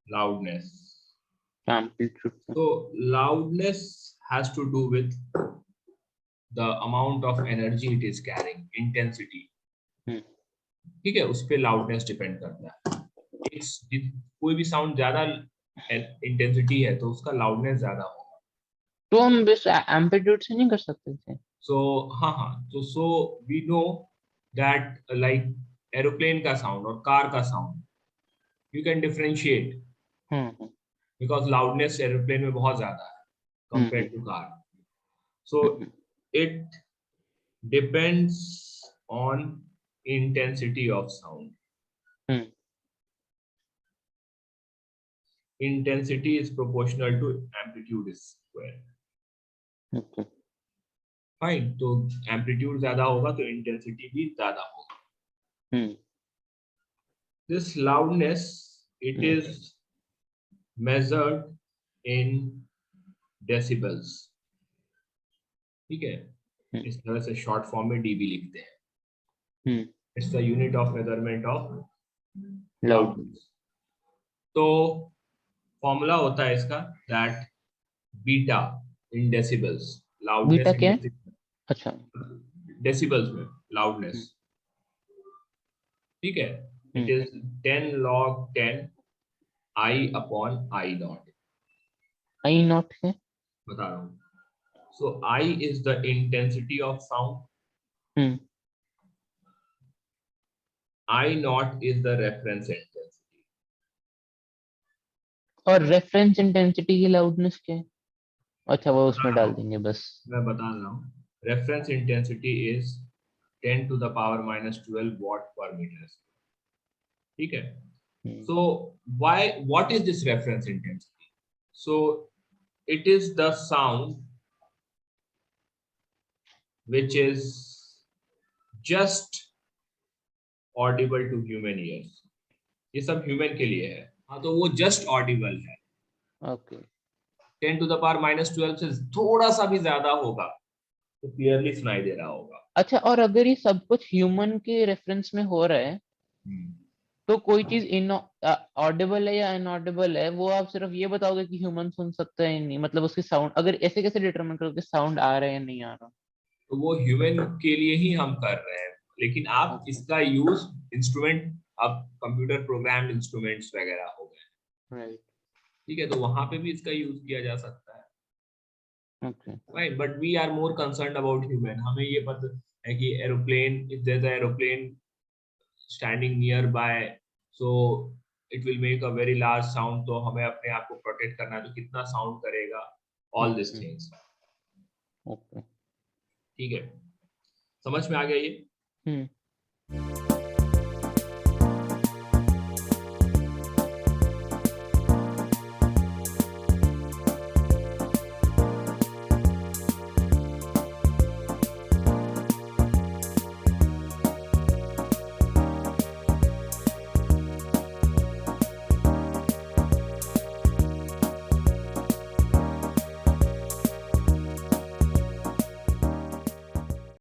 loudness. amplitude. So loudness has to do with the amount of energy it is carrying, intensity. ठीक है, उस पे loudness depend करता है. कोई भी साउंड ज्यादा इंटेंसिटी है तो उसका लाउडनेस ज्यादा होगा. तो हम बस एम्पलीट्यूड से नहीं कर सकते थे. सो हाँ, तो so we know that like aeroplane का साउंड और कार का sound you can differentiate because loudness aeroplane में बहुत ज्यादा है compare to car. So it depends on intensity of sound. Intensity is proportional to amplitude square. Okay. Fine. तो amplitude ज्यादा होगा तो intensity भी ज्यादा होगा. This loudness, it is measured in decibels. ठीक है, इस तरह से short form में dB लिखते हैं. It's the unit of measurement of loudness. तो फॉर्मूला होता है इसका that beta in decibels. Loudness beta क्या है? अच्छा, डेसिबल्स में लाउडनेस. ठीक है, it is 10 log 10 I upon I naught. I naught है, बता रहा हूँ. So I is the intensity of sound. I naught is the reference intensity. और रेफरेंस इंटेंसिटी की लाउडनेस क्या है? अच्छा, वो उसमें डाल देंगे बस. मैं बता रहा हूँ. Reference intensity is 10 to the power minus 12 watt per meter. ठीक है. So what is this reference intensity? So it is the sound which is just audible to human ears. ये सब human के लिए है. हाँ, तो वो just audible है. Okay. 10 to the power minus 12 से थोड़ा सा भी ज्यादा होगा तो क्लियरली सुनाई दे रहा होगा. अच्छा, और अगर ये सब कुछ ह्यूमन के रेफरेंस में हो रहा है तो कोई चीज ऑडिबल है या इनऑडिबल है, वो आप सिर्फ ये बताओगे कि ह्यूमन सुन सकता है या नहीं? मतलब उसकी साउंड अगर ऐसे कैसे डिटरमाइन करोगे साउंड आ रहा है या नहीं आ रहा? तो वो ह्यूमन के लिए ही हम कर रहे हैं. लेकिन आप इसका यूज इंस्ट्रूमेंट, अब कंप्यूटर प्रोग्राम इंस्ट्रूमेंट्स वगैरह हो गए. राइट. ठीक है, तो वहां पे भी इसका यूज किया जा सकता है. Okay. Right, but we are more concerned about human. हमें ये पता है कि aeroplane, if there is a aeroplane standing nearby, so it will make a very large sound. तो हमें अपने आप को प्रोटेक्ट करना है तो कितना साउंड करेगा, ऑल दिस थिंग्स. ओके. ठीक है, समझ में आ गया ये?